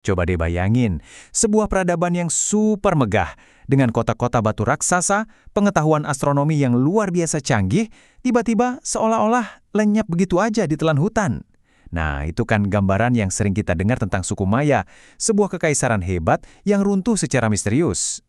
Coba deh bayangin, sebuah peradaban yang super megah, dengan kota-kota batu raksasa, pengetahuan astronomi yang luar biasa canggih, tiba-tiba seolah-olah lenyap begitu aja di telan hutan. Nah, itu kan gambaran yang sering kita dengar tentang suku Maya, sebuah kekaisaran hebat yang runtuh secara misterius.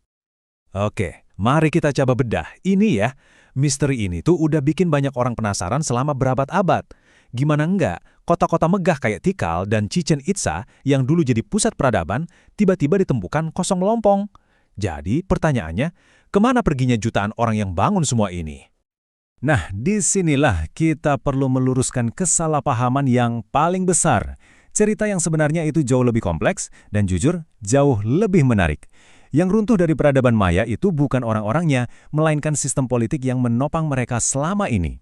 Oke, mari kita coba bedah. Ini ya, misteri ini tuh udah bikin banyak orang penasaran selama berabad-abad. Gimana enggak, kota-kota megah kayak Tikal dan Chichen Itza yang dulu jadi pusat peradaban, tiba-tiba ditemukan kosong melompong. Jadi pertanyaannya, kemana perginya jutaan orang yang bangun semua ini? Nah, disinilah kita perlu meluruskan kesalahpahaman yang paling besar. Cerita yang sebenarnya itu jauh lebih kompleks dan jujur, jauh lebih menarik. Yang runtuh dari peradaban Maya itu bukan orang-orangnya, melainkan sistem politik yang menopang mereka selama ini.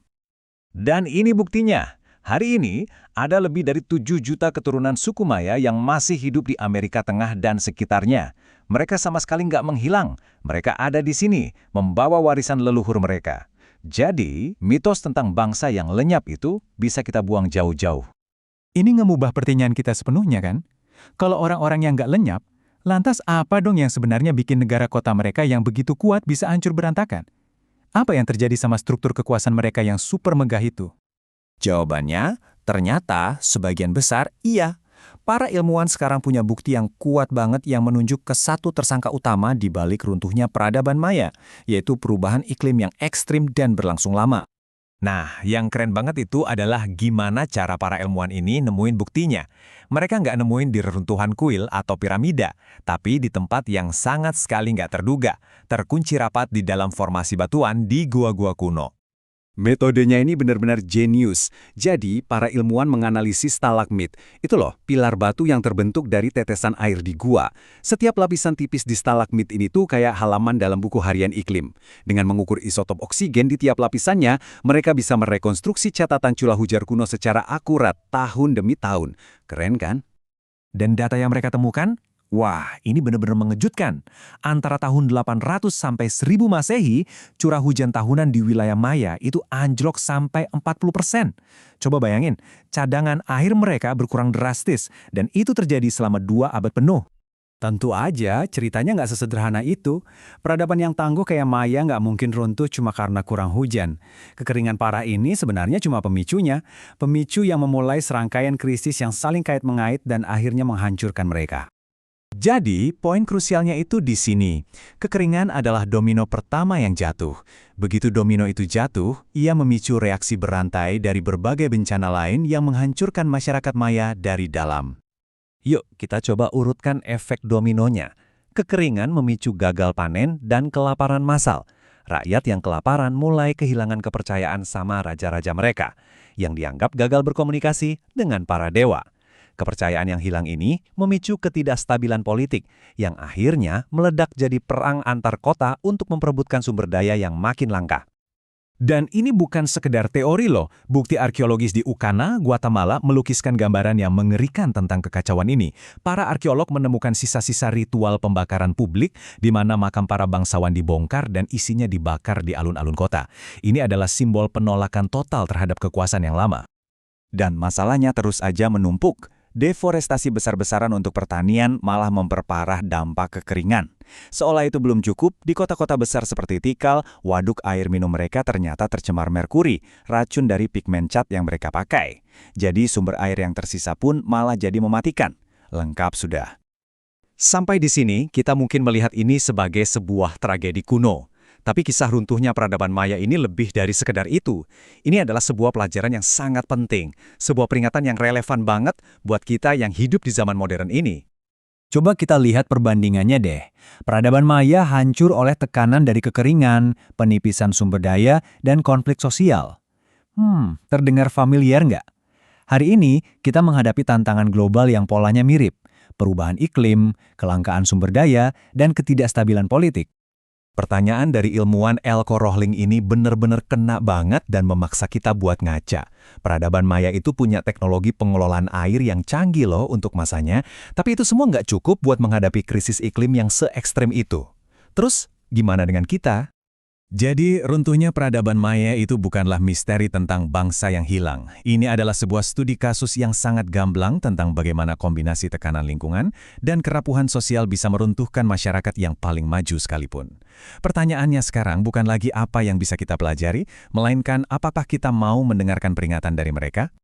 Dan ini buktinya. Hari ini, ada lebih dari 7 juta keturunan suku Maya yang masih hidup di Amerika Tengah dan sekitarnya. Mereka sama sekali nggak menghilang. Mereka ada di sini, membawa warisan leluhur mereka. Jadi, mitos tentang bangsa yang lenyap itu bisa kita buang jauh-jauh. Ini ngemubah pertanyaan kita sepenuhnya kan? Kalau orang-orang yang nggak lenyap, lantas apa dong yang sebenarnya bikin negara kota mereka yang begitu kuat bisa hancur berantakan? Apa yang terjadi sama struktur kekuasaan mereka yang super megah itu? Jawabannya, ternyata sebagian besar iya. Para ilmuwan sekarang punya bukti yang kuat banget yang menunjuk ke satu tersangka utama di balik runtuhnya peradaban Maya, yaitu perubahan iklim yang ekstrim dan berlangsung lama. Nah, yang keren banget itu adalah gimana cara para ilmuwan ini nemuin buktinya. Mereka nggak nemuin di reruntuhan kuil atau piramida, tapi di tempat yang sangat sekali nggak terduga, terkunci rapat di dalam formasi batuan di gua-gua kuno. Metodenya ini benar-benar jenius. Jadi, para ilmuwan menganalisis stalagmit. Itu loh, pilar batu yang terbentuk dari tetesan air di gua. Setiap lapisan tipis di stalagmit ini tuh kayak halaman dalam buku harian iklim. Dengan mengukur isotop oksigen di tiap lapisannya, mereka bisa merekonstruksi catatan curah hujan kuno secara akurat tahun demi tahun. Keren kan? Dan data yang mereka temukan? Wah, ini benar-benar mengejutkan. Antara tahun 800 sampai 1000 Masehi, curah hujan tahunan di wilayah Maya itu anjlok sampai 40%. Coba bayangin, cadangan air mereka berkurang drastis, dan itu terjadi selama 2 abad penuh. Tentu aja, ceritanya nggak sesederhana itu. Peradaban yang tangguh kayak Maya nggak mungkin runtuh cuma karena kurang hujan. Kekeringan parah ini sebenarnya cuma pemicunya. Pemicu yang memulai serangkaian krisis yang saling kait-mengait dan akhirnya menghancurkan mereka. Jadi, poin krusialnya itu di sini. Kekeringan adalah domino pertama yang jatuh. Begitu domino itu jatuh, ia memicu reaksi berantai dari berbagai bencana lain yang menghancurkan masyarakat Maya dari dalam. Yuk, kita coba urutkan efek dominonya. Kekeringan memicu gagal panen dan kelaparan massal. Rakyat yang kelaparan mulai kehilangan kepercayaan sama raja-raja mereka, yang dianggap gagal berkomunikasi dengan para dewa. Kepercayaan yang hilang ini memicu ketidakstabilan politik yang akhirnya meledak jadi perang antar kota untuk memperebutkan sumber daya yang makin langka. Dan ini bukan sekedar teori loh. Bukti arkeologis di Ukana, Guatemala melukiskan gambaran yang mengerikan tentang kekacauan ini. Para arkeolog menemukan sisa-sisa ritual pembakaran publik di mana makam para bangsawan dibongkar dan isinya dibakar di alun-alun kota. Ini adalah simbol penolakan total terhadap kekuasaan yang lama. Dan masalahnya terus aja menumpuk. Deforestasi besar-besaran untuk pertanian malah memperparah dampak kekeringan. Seolah itu belum cukup, di kota-kota besar seperti Tikal, waduk air minum mereka ternyata tercemar merkuri, racun dari pigmen cat yang mereka pakai. Jadi sumber air yang tersisa pun malah jadi mematikan. Lengkap sudah. Sampai di sini, kita mungkin melihat ini sebagai sebuah tragedi kuno. Tapi kisah runtuhnya peradaban Maya ini lebih dari sekedar itu. Ini adalah sebuah pelajaran yang sangat penting, sebuah peringatan yang relevan banget buat kita yang hidup di zaman modern ini. Coba kita lihat perbandingannya deh. Peradaban Maya hancur oleh tekanan dari kekeringan, penipisan sumber daya, dan konflik sosial. Terdengar familiar nggak? Hari ini, kita menghadapi tantangan global yang polanya mirip. Perubahan iklim, kelangkaan sumber daya, dan ketidakstabilan politik. Pertanyaan dari ilmuwan Elko Rohling ini benar-benar kena banget dan memaksa kita buat ngaca. Peradaban Maya itu punya teknologi pengelolaan air yang canggih loh untuk masanya, tapi itu semua nggak cukup buat menghadapi krisis iklim yang se-ekstrem itu. Terus, gimana dengan kita? Jadi, runtuhnya peradaban Maya itu bukanlah misteri tentang bangsa yang hilang. Ini adalah sebuah studi kasus yang sangat gamblang tentang bagaimana kombinasi tekanan lingkungan dan kerapuhan sosial bisa meruntuhkan masyarakat yang paling maju sekalipun. Pertanyaannya sekarang bukan lagi apa yang bisa kita pelajari, melainkan apakah kita mau mendengarkan peringatan dari mereka?